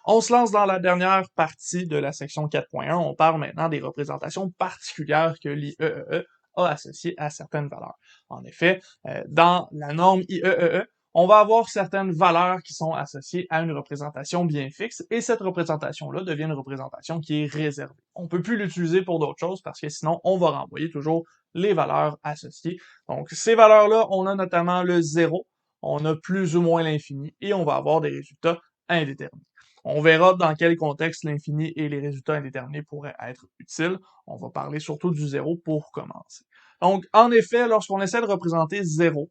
On se lance dans la dernière partie de la section 4.1. On parle maintenant des représentations particulières que l'IEEE a associées à certaines valeurs. En effet, dans la norme IEEE, on va avoir certaines valeurs qui sont associées à une représentation bien fixe, et cette représentation-là devient une représentation qui est réservée. On peut plus l'utiliser pour d'autres choses parce que sinon, on va renvoyer toujours les valeurs associées. Donc, ces valeurs-là, on a notamment le 0, on a plus ou moins l'infini, et on va avoir des résultats indéterminés. On verra dans quel contexte l'infini et les résultats indéterminés pourraient être utiles. On va parler surtout du 0 pour commencer. Donc, en effet, lorsqu'on essaie de représenter 0,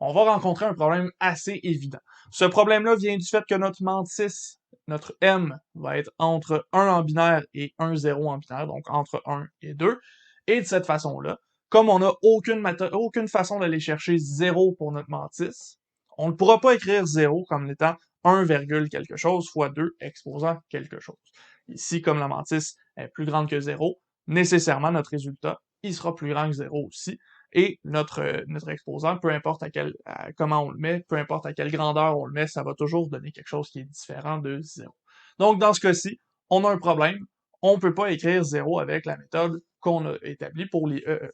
on va rencontrer un problème assez évident. Ce problème-là vient du fait que notre mantis, notre m, va être entre 1 en binaire et 1 0 en binaire, donc entre 1 et 2. Et de cette façon-là, comme on n'a aucune façon d'aller chercher 0 pour notre mantis, on ne pourra pas écrire 0 comme étant 1, quelque chose fois 2 exposant quelque chose. Ici, comme la mantis est plus grande que 0, nécessairement notre résultat, il sera plus grand que 0 aussi, et notre exposant, peu importe comment on le met, peu importe à quelle grandeur on le met, ça va toujours donner quelque chose qui est différent de 0. Donc, dans ce cas-ci, on a un problème. On ne peut pas écrire 0 avec la méthode qu'on a établie pour l'IEEE.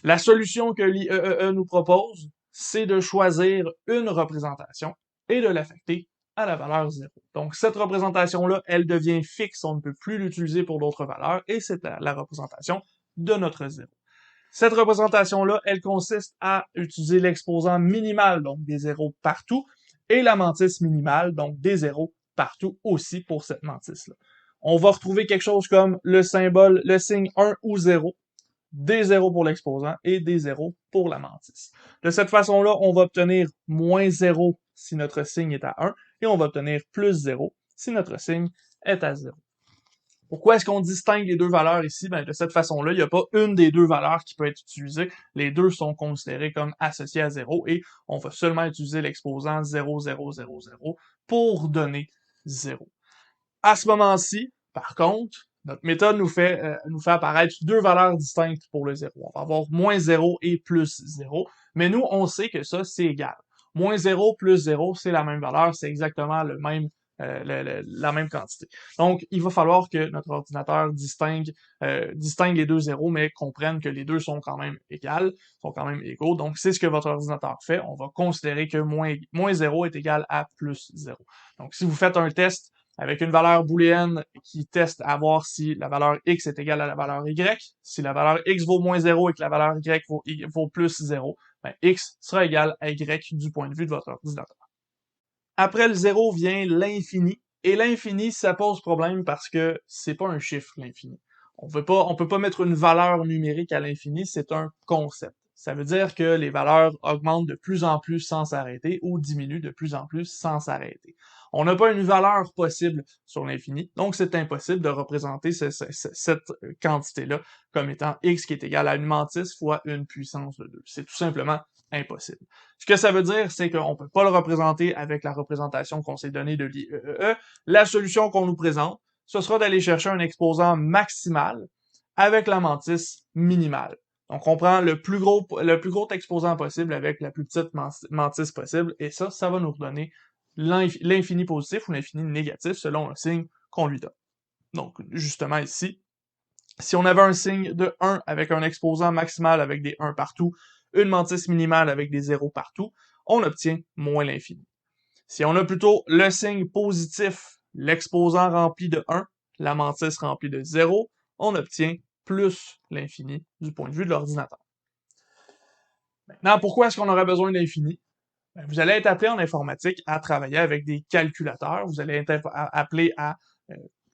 La solution que l'IEEE nous propose, c'est de choisir une représentation et de l'affecter à la valeur 0. Donc, cette représentation-là, elle devient fixe, on ne peut plus l'utiliser pour d'autres valeurs, et c'est la représentation de notre 0. Cette représentation-là, elle consiste à utiliser l'exposant minimal, donc des zéros partout, et la mantis minimale, donc des zéros partout aussi pour cette mantis-là. On va retrouver quelque chose comme le symbole, le signe 1 ou 0, des zéros pour l'exposant et des zéros pour la mantis. De cette façon-là, on va obtenir moins 0 si notre signe est à 1, et on va obtenir plus 0 si notre signe est à 0. Pourquoi est-ce qu'on distingue les deux valeurs ici? Ben, de cette façon-là, il n'y a pas une des deux valeurs qui peut être utilisée. Les deux sont considérés comme associés à 0 et on va seulement utiliser l'exposant 0, 0, 0, 0 pour donner 0. À ce moment-ci, par contre, notre méthode nous fait apparaître deux valeurs distinctes pour le 0. On va avoir moins 0 et plus 0, mais nous, on sait que ça, c'est égal. Moins 0 plus 0, c'est la même valeur, c'est exactement la même quantité. Donc, il va falloir que notre ordinateur distingue les deux zéros, mais comprenne que les deux sont quand même égaux. Donc, c'est ce que votre ordinateur fait. On va considérer que moins 0 est égal à plus 0. Donc, si vous faites un test avec une valeur booléenne qui teste à voir si la valeur x est égale à la valeur y, si la valeur x vaut moins 0 et que la valeur y vaut plus 0, ben x sera égal à y du point de vue de votre ordinateur. Après le 0 vient l'infini, et l'infini, ça pose problème parce que c'est pas un chiffre, l'infini. On peut pas mettre une valeur numérique à l'infini, c'est un concept. Ça veut dire que les valeurs augmentent de plus en plus sans s'arrêter ou diminuent de plus en plus sans s'arrêter. On n'a pas une valeur possible sur l'infini, donc c'est impossible de représenter cette quantité-là comme étant x qui est égal à une mantis fois une puissance de 2. C'est tout simplement impossible. Ce que ça veut dire, c'est qu'on ne peut pas le représenter avec la représentation qu'on s'est donnée de l'IEEE. La solution qu'on nous présente, ce sera d'aller chercher un exposant maximal avec la mantis minimale. Donc, on prend le plus gros exposant possible avec la plus petite mantis possible, et ça va nous redonner l'infini positif ou l'infini négatif selon un signe qu'on lui donne. Donc, justement ici, si on avait un signe de 1 avec un exposant maximal avec des 1 partout, une mantis minimale avec des 0 partout, on obtient moins l'infini. Si on a plutôt le signe positif, l'exposant rempli de 1, la mantis remplie de 0, on obtient plus l'infini du point de vue de l'ordinateur. Maintenant, pourquoi est-ce qu'on aurait besoin d'infini? Vous allez être appelé en informatique à travailler avec des calculateurs. Vous allez être appelé à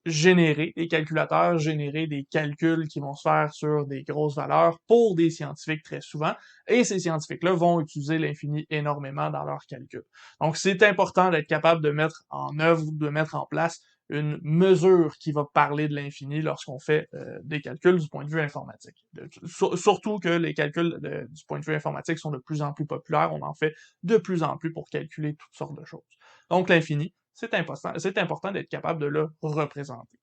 générer des calculateurs, générer des calculs qui vont se faire sur des grosses valeurs pour des scientifiques très souvent. Et ces scientifiques-là vont utiliser l'infini énormément dans leurs calculs. Donc, c'est important d'être capable de mettre en œuvre, de mettre en place une mesure qui va parler de l'infini lorsqu'on fait des calculs du point de vue informatique. Surtout que les calculs du point de vue informatique sont de plus en plus populaires, on en fait de plus en plus pour calculer toutes sortes de choses. Donc l'infini, c'est important d'être capable de le représenter.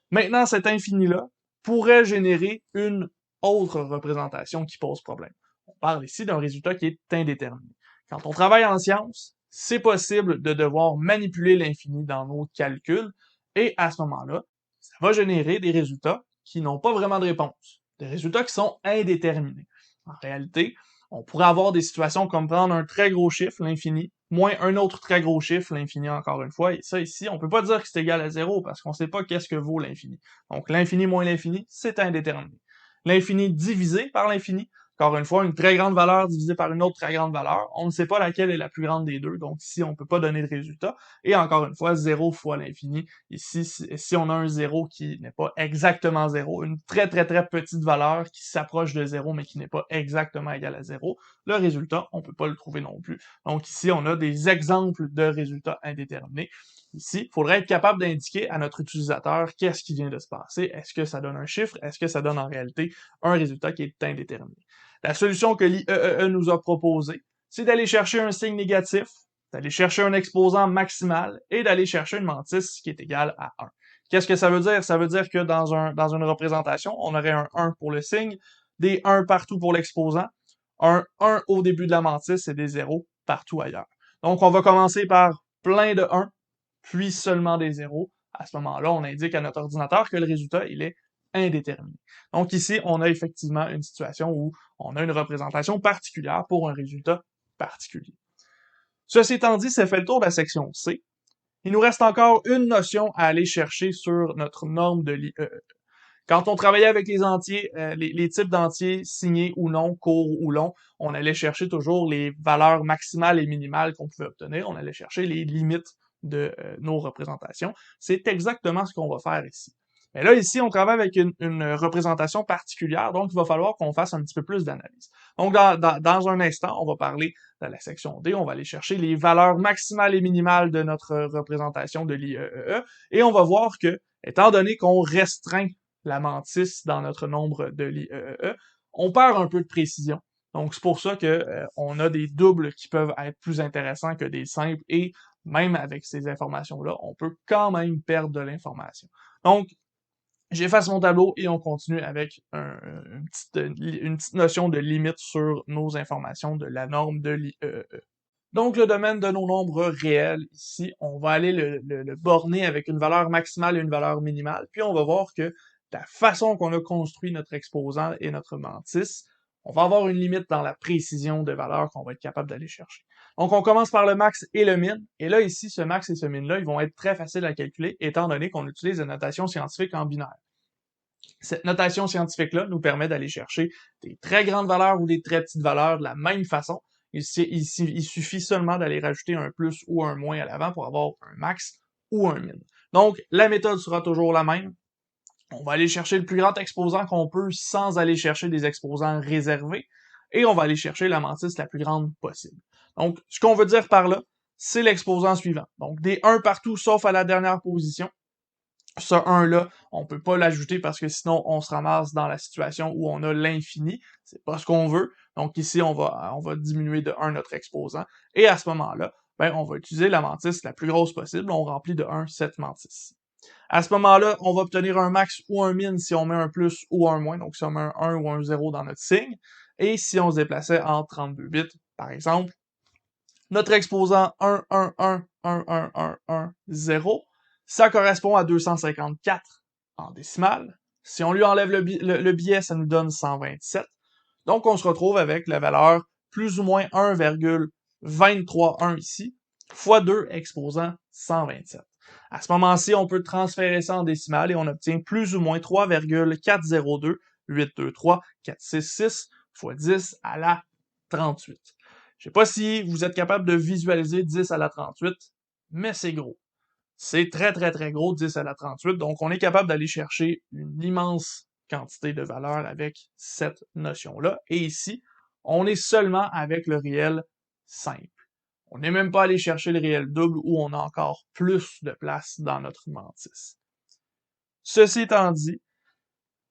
Maintenant, cet infini-là pourrait générer une autre représentation qui pose problème. On parle ici d'un résultat qui est indéterminé. Quand on travaille en sciences, c'est possible de devoir manipuler l'infini dans nos calculs, et à ce moment-là, ça va générer des résultats qui n'ont pas vraiment de réponse, des résultats qui sont indéterminés. En réalité, on pourrait avoir des situations comme prendre un très gros chiffre, l'infini, moins un autre très gros chiffre, l'infini encore une fois, et ça ici, on peut pas dire que c'est égal à 0 parce qu'on sait pas qu'est-ce que vaut l'infini. Donc l'infini moins l'infini, c'est indéterminé. L'infini divisé par l'infini, encore une fois, une très grande valeur divisée par une autre très grande valeur. On ne sait pas laquelle est la plus grande des deux, donc ici, on ne peut pas donner de résultat. Et encore une fois, 0 fois l'infini. Ici, si on a un 0 qui n'est pas exactement 0, une très très très petite valeur qui s'approche de 0 mais qui n'est pas exactement égale à 0, le résultat, on ne peut pas le trouver non plus. Donc ici, on a des exemples de résultats indéterminés. Ici, il faudrait être capable d'indiquer à notre utilisateur qu'est-ce qui vient de se passer. Est-ce que ça donne un chiffre? Est-ce que ça donne en réalité un résultat qui est indéterminé? La solution que l'IEEE nous a proposée, c'est d'aller chercher un signe négatif, d'aller chercher un exposant maximal et d'aller chercher une mantis qui est égale à 1. Qu'est-ce que ça veut dire? Ça veut dire que dans une représentation, on aurait un 1 pour le signe, des 1 partout pour l'exposant, un 1 au début de la mantis et des 0 partout ailleurs. Donc, on va commencer par plein de 1, puis seulement des 0. À ce moment-là, on indique à notre ordinateur que le résultat, il est indéterminé. Donc ici, on a effectivement une situation où on a une représentation particulière pour un résultat particulier. Ceci étant dit, ça fait le tour de la section C. Il nous reste encore une notion à aller chercher sur notre norme de l'IEEE. Quand on travaillait avec les entiers, les types d'entiers signés ou non, courts ou longs, on allait chercher toujours les valeurs maximales et minimales qu'on pouvait obtenir. On allait chercher les limites de nos représentations. C'est exactement ce qu'on va faire ici. Mais là, ici, on travaille avec une représentation particulière, donc il va falloir qu'on fasse un petit peu plus d'analyse. Donc, dans un instant, on va parler de la section D, on va aller chercher les valeurs maximales et minimales de notre représentation de l'IEEE, et on va voir que, étant donné qu'on restreint la mantis dans notre nombre de l'IEEE, on perd un peu de précision. Donc, c'est pour ça que on a des doubles qui peuvent être plus intéressants que des simples, et même avec ces informations-là, on peut quand même perdre de l'information. Donc, j'efface mon tableau et on continue avec une petite notion de limite sur nos informations de la norme de l'IEEE. Donc, le domaine de nos nombres réels, ici, on va aller le borner avec une valeur maximale et une valeur minimale, puis on va voir que la façon qu'on a construit notre exposant et notre mantis, on va avoir une limite dans la précision de valeurs qu'on va être capable d'aller chercher. Donc, on commence par le max et le min, et là, ici, ce max et ce min-là, ils vont être très faciles à calculer, étant donné qu'on utilise la notation scientifique en binaire. Cette notation scientifique-là nous permet d'aller chercher des très grandes valeurs ou des très petites valeurs de la même façon. Il suffit seulement d'aller rajouter un plus ou un moins à l'avant pour avoir un max ou un min. Donc, la méthode sera toujours la même. On va aller chercher le plus grand exposant qu'on peut sans aller chercher des exposants réservés. Et on va aller chercher la mantis la plus grande possible. Donc, ce qu'on veut dire par là, c'est l'exposant suivant. Donc, des 1 partout sauf à la dernière position. Ce 1-là, on peut pas l'ajouter parce que sinon, on se ramasse dans la situation où on a l'infini. C'est pas ce qu'on veut. Donc ici, on va diminuer de 1 notre exposant. Et à ce moment-là, ben, on va utiliser la mantis la plus grosse possible. On remplit de 1 cette mantis. À ce moment-là, on va obtenir un max ou un min si on met un plus ou un moins. Donc si on met un 1 ou un 0 dans notre signe. Et si on se déplaçait en 32 bits, par exemple, notre exposant 1, 1, 1, 1, 1, 1, 1, 0, ça correspond à 254 en décimale. Si on lui enlève le biais, ça nous donne 127. Donc, on se retrouve avec la valeur plus ou moins 1,231 ici, fois 2 exposant 127. À ce moment-ci, on peut transférer ça en décimale et on obtient plus ou moins 3,402 823 466 fois 10 à la 38. Je sais pas si vous êtes capable de visualiser 10 à la 38, mais c'est gros. C'est très, très, très gros, 10 à la 38. Donc, on est capable d'aller chercher une immense quantité de valeurs avec cette notion-là. Et ici, on est seulement avec le réel simple. On n'est même pas allé chercher le réel double où on a encore plus de place dans notre mantis. Ceci étant dit,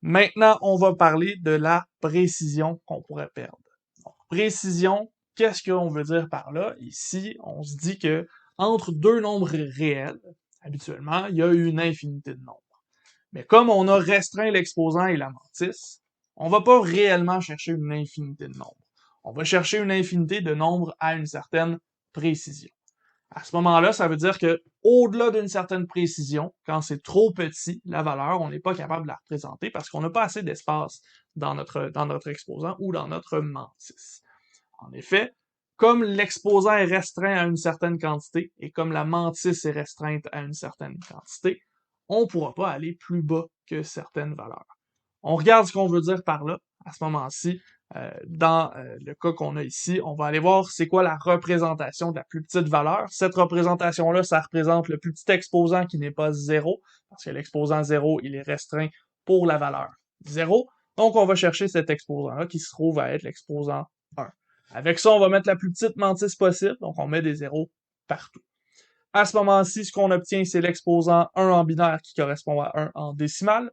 maintenant, on va parler de la précision qu'on pourrait perdre. Donc, précision, qu'est-ce qu'on veut dire par là? Ici, on se dit que entre deux nombres réels, habituellement, il y a une infinité de nombres. Mais comme on a restreint l'exposant et la mantis, on va pas réellement chercher une infinité de nombres. On va chercher une infinité de nombres à une certaine précision. À ce moment-là, ça veut dire que au-delà d'une certaine précision, quand c'est trop petit, la valeur, on n'est pas capable de la représenter parce qu'on n'a pas assez d'espace dans notre exposant ou dans notre mantis. En effet, comme l'exposant est restreint à une certaine quantité et comme la mantis est restreinte à une certaine quantité, on ne pourra pas aller plus bas que certaines valeurs. On regarde ce qu'on veut dire par là. À ce moment-ci, dans le cas qu'on a ici, on va aller voir c'est quoi la représentation de la plus petite valeur. Cette représentation-là, ça représente le plus petit exposant qui n'est pas 0, parce que l'exposant 0, il est restreint pour la valeur 0. Donc, on va chercher cet exposant-là qui se trouve à être l'exposant 1. Avec ça, on va mettre la plus petite mantis possible, donc on met des zéros partout. À ce moment-ci, ce qu'on obtient, c'est l'exposant 1 en binaire qui correspond à 1 en décimale.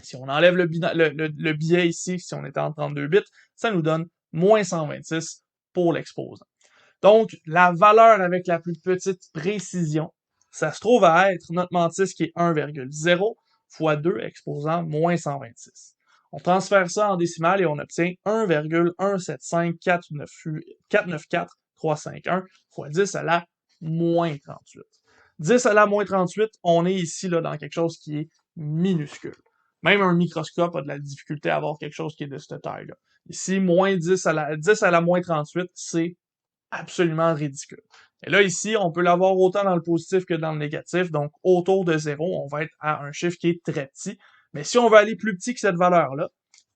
Si on enlève le biais ici, si on était en 32 bits, ça nous donne moins 126 pour l'exposant. Donc, la valeur avec la plus petite précision, ça se trouve à être notre mantis qui est 1,0 fois 2 exposant moins 126. On transfère ça en décimale et on obtient 1,1754949351 fois 10 à la moins 38. 10 à la moins 38, on est ici là, dans quelque chose qui est minuscule. Même un microscope a de la difficulté à avoir quelque chose qui est de cette taille-là. Ici, moins 10 à la moins 38, c'est absolument ridicule. Et là, ici, on peut l'avoir autant dans le positif que dans le négatif, donc autour de 0, on va être à un chiffre qui est très petit. Mais si on veut aller plus petit que cette valeur-là,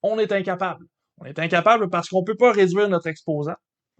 on est incapable. On est incapable parce qu'on ne peut pas réduire notre exposant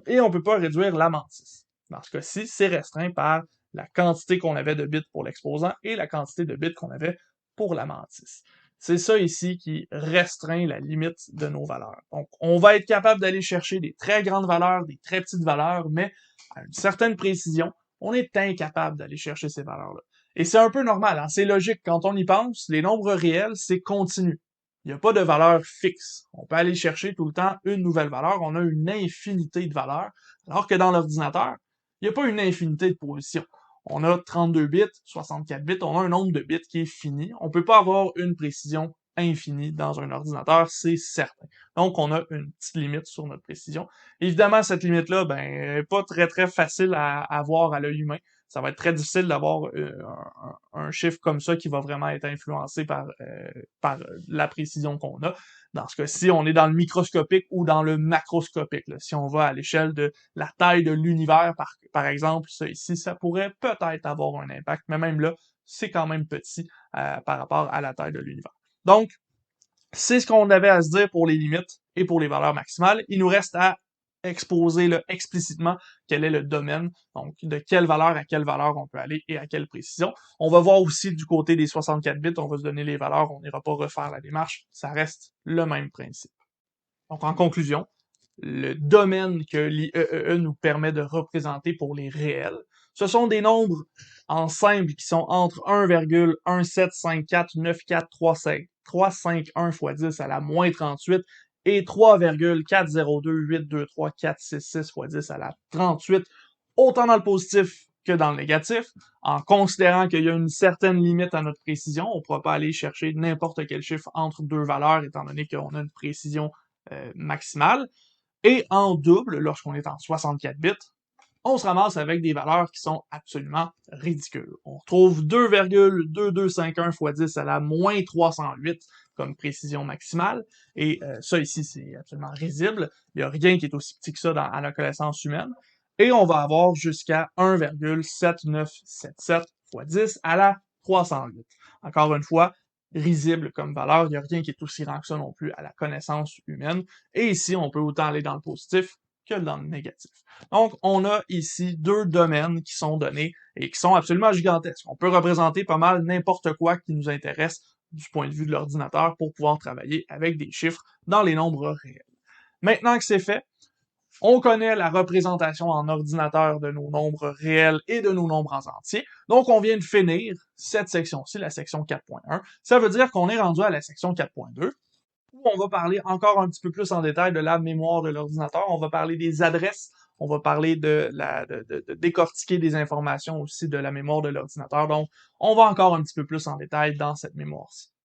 et on ne peut pas réduire la mantis. Dans ce cas-ci, c'est restreint par la quantité qu'on avait de bits pour l'exposant et la quantité de bits qu'on avait pour la mantis. C'est ça ici qui restreint la limite de nos valeurs. Donc, on va être capable d'aller chercher des très grandes valeurs, des très petites valeurs, mais à une certaine précision, on est incapable d'aller chercher ces valeurs-là. Et c'est un peu normal, hein? C'est logique. Quand on y pense, les nombres réels, c'est continu. Il n'y a pas de valeur fixe. On peut aller chercher tout le temps une nouvelle valeur. On a une infinité de valeurs. Alors que dans l'ordinateur, il n'y a pas une infinité de positions. On a 32 bits, 64 bits, on a un nombre de bits qui est fini. On peut pas avoir une précision infinie dans un ordinateur, c'est certain. Donc, on a une petite limite sur notre précision. Évidemment, cette limite-là, ben, est pas très, très facile à avoir à l'œil humain. Ça va être très difficile d'avoir un chiffre comme ça qui va vraiment être influencé par la précision qu'on a. Dans ce cas-ci, on est dans le microscopique ou dans le macroscopique. Là. Si on va à l'échelle de la taille de l'univers, par exemple, ça ici, ça pourrait peut-être avoir un impact, mais même là, c'est quand même petit par rapport à la taille de l'univers. Donc, c'est ce qu'on avait à se dire pour les limites et pour les valeurs maximales. Il nous reste à exposer là, explicitement quel est le domaine, donc de quelle valeur à quelle valeur on peut aller et à quelle précision. On va voir aussi du côté des 64 bits, on va se donner les valeurs, on n'ira pas refaire la démarche, ça reste le même principe. Donc en conclusion, le domaine que l'IEEE nous permet de représenter pour les réels, ce sont des nombres en simple qui sont entre 1,175494351 fois 10 à la moins 38 et 3,40282346 fois 10 à la 38, autant dans le positif que dans le négatif, en considérant qu'il y a une certaine limite à notre précision. On ne pourra pas aller chercher n'importe quel chiffre entre deux valeurs, étant donné qu'on a une précision maximale. Et en double, lorsqu'on est en 64 bits, on se ramasse avec des valeurs qui sont absolument ridicules. On retrouve 2,2251 fois 10 à la moins 308 comme précision maximale, et ça ici, c'est absolument risible. Il n'y a rien qui est aussi petit que ça à la connaissance humaine. Et on va avoir jusqu'à 1,7977 fois 10 à la 308. Encore une fois, risible comme valeur, il n'y a rien qui est aussi grand que ça non plus à la connaissance humaine. Et ici, on peut autant aller dans le positif que dans le négatif. Donc, on a ici deux domaines qui sont donnés et qui sont absolument gigantesques. On peut représenter pas mal n'importe quoi qui nous intéresse du point de vue de l'ordinateur pour pouvoir travailler avec des chiffres dans les nombres réels. Maintenant que c'est fait, on connaît la représentation en ordinateur de nos nombres réels et de nos nombres en entier. Donc, on vient de finir cette section-ci, la section 4.1. Ça veut dire qu'on est rendu à la section 4.2, où on va parler encore un petit peu plus en détail de la mémoire de l'ordinateur. On va parler des adresses, on va parler de décortiquer des informations aussi de la mémoire de l'ordinateur. Donc, on va encore un petit peu plus en détail dans cette mémoire-ci.